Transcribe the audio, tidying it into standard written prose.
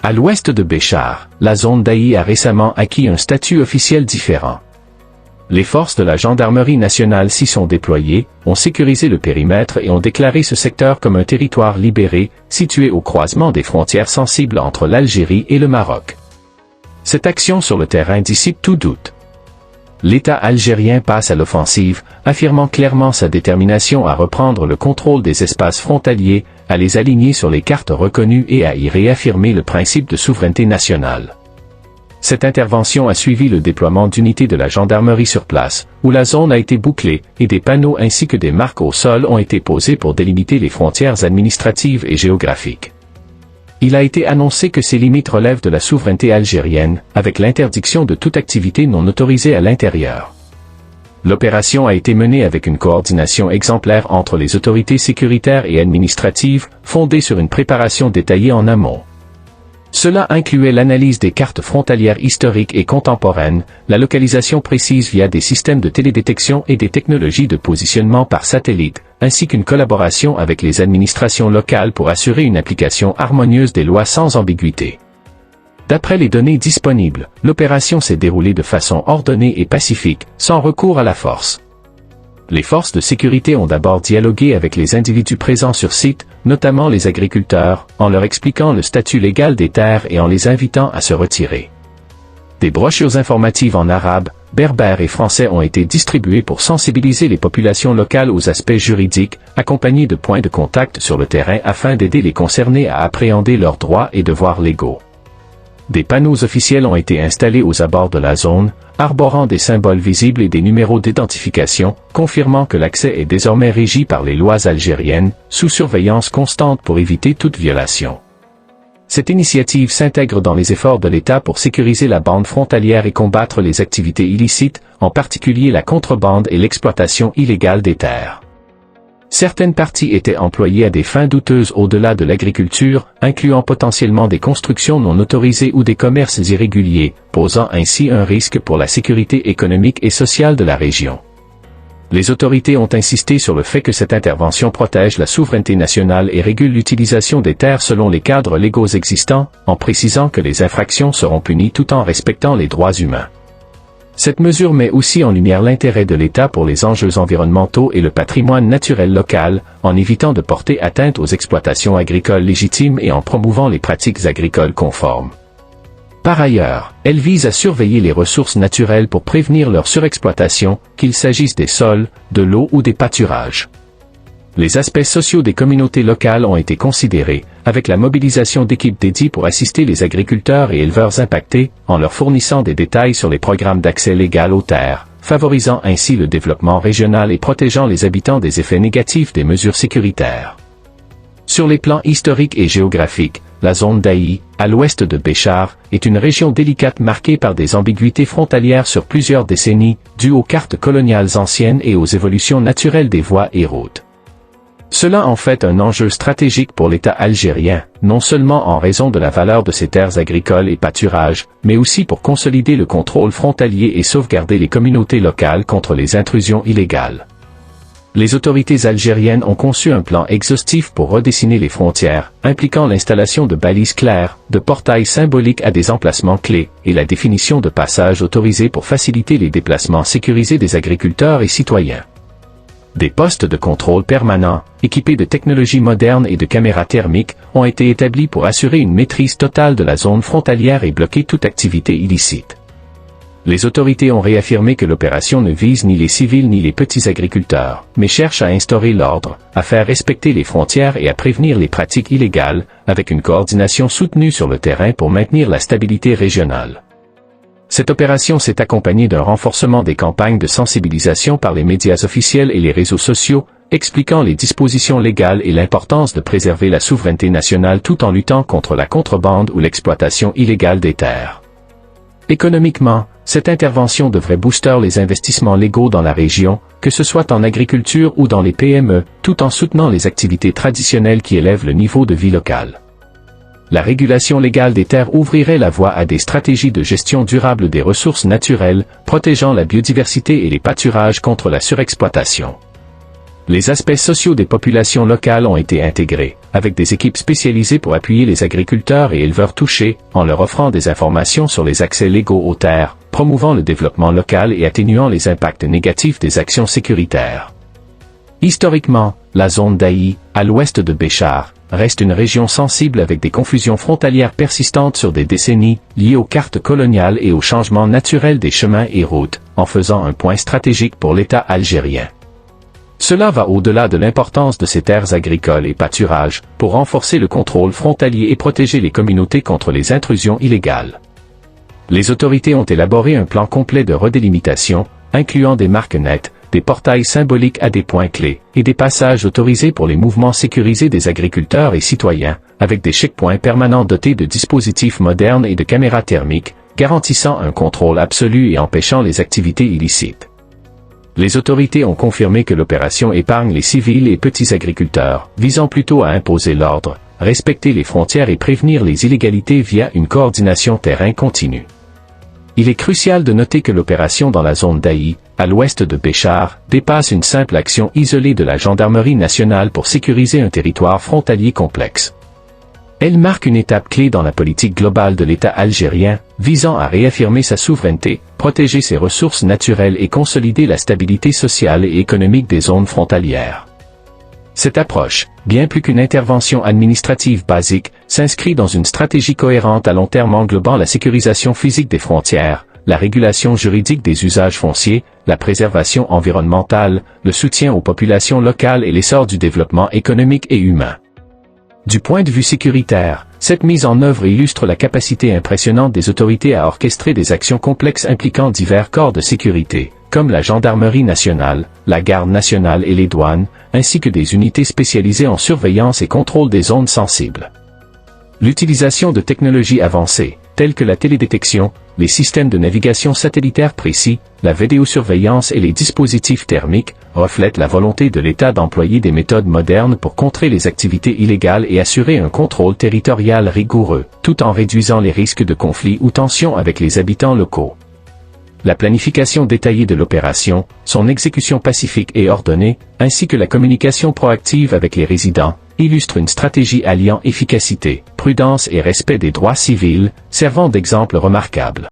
À l'ouest de Béchar, la zone d'Aï a récemment acquis un statut officiel différent. Les forces de la gendarmerie nationale s'y sont déployées, ont sécurisé le périmètre et ont déclaré ce secteur comme un territoire libéré, situé au croisement des frontières sensibles entre l'Algérie et le Maroc. Cette action sur le terrain dissipe tout doute. L'État algérien passe à l'offensive, affirmant clairement sa détermination à reprendre le contrôle des espaces frontaliers, à les aligner sur les cartes reconnues et à y réaffirmer le principe de souveraineté nationale. Cette intervention a suivi le déploiement d'unités de la gendarmerie sur place, où la zone a été bouclée, et des panneaux ainsi que des marques au sol ont été posés pour délimiter les frontières administratives et géographiques. Il a été annoncé que ces limites relèvent de la souveraineté algérienne, avec l'interdiction de toute activité non autorisée à l'intérieur. L'opération a été menée avec une coordination exemplaire entre les autorités sécuritaires et administratives, fondée sur une préparation détaillée en amont. Cela incluait l'analyse des cartes frontalières historiques et contemporaines, la localisation précise via des systèmes de télédétection et des technologies de positionnement par satellite, ainsi qu'une collaboration avec les administrations locales pour assurer une application harmonieuse des lois sans ambiguïté. D'après les données disponibles, l'opération s'est déroulée de façon ordonnée et pacifique, sans recours à la force. Les forces de sécurité ont d'abord dialogué avec les individus présents sur site, notamment les agriculteurs, en leur expliquant le statut légal des terres et en les invitant à se retirer. Des brochures informatives en arabe, berbère et français ont été distribuées pour sensibiliser les populations locales aux aspects juridiques, accompagnées de points de contact sur le terrain afin d'aider les concernés à appréhender leurs droits et devoirs légaux. Des panneaux officiels ont été installés aux abords de la zone, arborant des symboles visibles et des numéros d'identification, confirmant que l'accès est désormais régi par les lois algériennes, sous surveillance constante pour éviter toute violation. Cette initiative s'intègre dans les efforts de l'État pour sécuriser la bande frontalière et combattre les activités illicites, en particulier la contrebande et l'exploitation illégale des terres. Certaines parties étaient employées à des fins douteuses au-delà de l'agriculture, incluant potentiellement des constructions non autorisées ou des commerces irréguliers, posant ainsi un risque pour la sécurité économique et sociale de la région. Les autorités ont insisté sur le fait que cette intervention protège la souveraineté nationale et régule l'utilisation des terres selon les cadres légaux existants, en précisant que les infractions seront punies tout en respectant les droits humains. Cette mesure met aussi en lumière l'intérêt de l'État pour les enjeux environnementaux et le patrimoine naturel local, en évitant de porter atteinte aux exploitations agricoles légitimes et en promouvant les pratiques agricoles conformes. Par ailleurs, elle vise à surveiller les ressources naturelles pour prévenir leur surexploitation, qu'il s'agisse des sols, de l'eau ou des pâturages. Les aspects sociaux des communautés locales ont été considérés, avec la mobilisation d'équipes dédiées pour assister les agriculteurs et éleveurs impactés, en leur fournissant des détails sur les programmes d'accès légal aux terres, favorisant ainsi le développement régional et protégeant les habitants des effets négatifs des mesures sécuritaires. Sur les plans historiques et géographiques, la zone d'Aï, à l'ouest de Béchar, est une région délicate marquée par des ambiguïtés frontalières sur plusieurs décennies, dues aux cartes coloniales anciennes et aux évolutions naturelles des voies et routes. Cela en fait un enjeu stratégique pour l'État algérien, non seulement en raison de la valeur de ses terres agricoles et pâturages, mais aussi pour consolider le contrôle frontalier et sauvegarder les communautés locales contre les intrusions illégales. Les autorités algériennes ont conçu un plan exhaustif pour redessiner les frontières, impliquant l'installation de balises claires, de portails symboliques à des emplacements clés, et la définition de passages autorisés pour faciliter les déplacements sécurisés des agriculteurs et citoyens. Des postes de contrôle permanents, équipés de technologies modernes et de caméras thermiques, ont été établis pour assurer une maîtrise totale de la zone frontalière et bloquer toute activité illicite. Les autorités ont réaffirmé que l'opération ne vise ni les civils ni les petits agriculteurs, mais cherche à instaurer l'ordre, à faire respecter les frontières et à prévenir les pratiques illégales, avec une coordination soutenue sur le terrain pour maintenir la stabilité régionale. Cette opération s'est accompagnée d'un renforcement des campagnes de sensibilisation par les médias officiels et les réseaux sociaux, expliquant les dispositions légales et l'importance de préserver la souveraineté nationale tout en luttant contre la contrebande ou l'exploitation illégale des terres. Économiquement, cette intervention devrait booster les investissements légaux dans la région, que ce soit en agriculture ou dans les PME, tout en soutenant les activités traditionnelles qui élèvent le niveau de vie local. La régulation légale des terres ouvrirait la voie à des stratégies de gestion durable des ressources naturelles, protégeant la biodiversité et les pâturages contre la surexploitation. Les aspects sociaux des populations locales ont été intégrés, avec des équipes spécialisées pour appuyer les agriculteurs et éleveurs touchés, en leur offrant des informations sur les accès légaux aux terres, promouvant le développement local et atténuant les impacts négatifs des actions sécuritaires. Historiquement, la zone d'Aï, à l'ouest de Béchar, reste une région sensible avec des confusions frontalières persistantes sur des décennies, liées aux cartes coloniales et aux changements naturels des chemins et routes, en faisant un point stratégique pour l'État algérien. Cela va au-delà de l'importance de ces terres agricoles et pâturages, pour renforcer le contrôle frontalier et protéger les communautés contre les intrusions illégales. Les autorités ont élaboré un plan complet de redélimitation, incluant des marques nettes, des portails symboliques à des points clés, et des passages autorisés pour les mouvements sécurisés des agriculteurs et citoyens, avec des checkpoints permanents dotés de dispositifs modernes et de caméras thermiques, garantissant un contrôle absolu et empêchant les activités illicites. Les autorités ont confirmé que l'opération épargne les civils et petits agriculteurs, visant plutôt à imposer l'ordre, respecter les frontières et prévenir les illégalités via une coordination terrain continue. Il est crucial de noter que l'opération dans la zone d'Aï, à l'ouest de Béchar, dépasse une simple action isolée de la gendarmerie nationale pour sécuriser un territoire frontalier complexe. Elle marque une étape clé dans la politique globale de l'État algérien, visant à réaffirmer sa souveraineté, protéger ses ressources naturelles et consolider la stabilité sociale et économique des zones frontalières. Cette approche, bien plus qu'une intervention administrative basique, s'inscrit dans une stratégie cohérente à long terme englobant la sécurisation physique des frontières, la régulation juridique des usages fonciers, la préservation environnementale, le soutien aux populations locales et l'essor du développement économique et humain. Du point de vue sécuritaire, cette mise en œuvre illustre la capacité impressionnante des autorités à orchestrer des actions complexes impliquant divers corps de sécurité, comme la gendarmerie nationale, la garde nationale et les douanes, ainsi que des unités spécialisées en surveillance et contrôle des zones sensibles. L'utilisation de technologies avancées, telles que la télédétection, les systèmes de navigation satellitaire précis, la vidéosurveillance et les dispositifs thermiques, reflètent la volonté de l'État d'employer des méthodes modernes pour contrer les activités illégales et assurer un contrôle territorial rigoureux, tout en réduisant les risques de conflits ou tensions avec les habitants locaux. La planification détaillée de l'opération, son exécution pacifique et ordonnée, ainsi que la communication proactive avec les résidents, illustrent une stratégie alliant efficacité, prudence et respect des droits civils, servant d'exemple remarquable.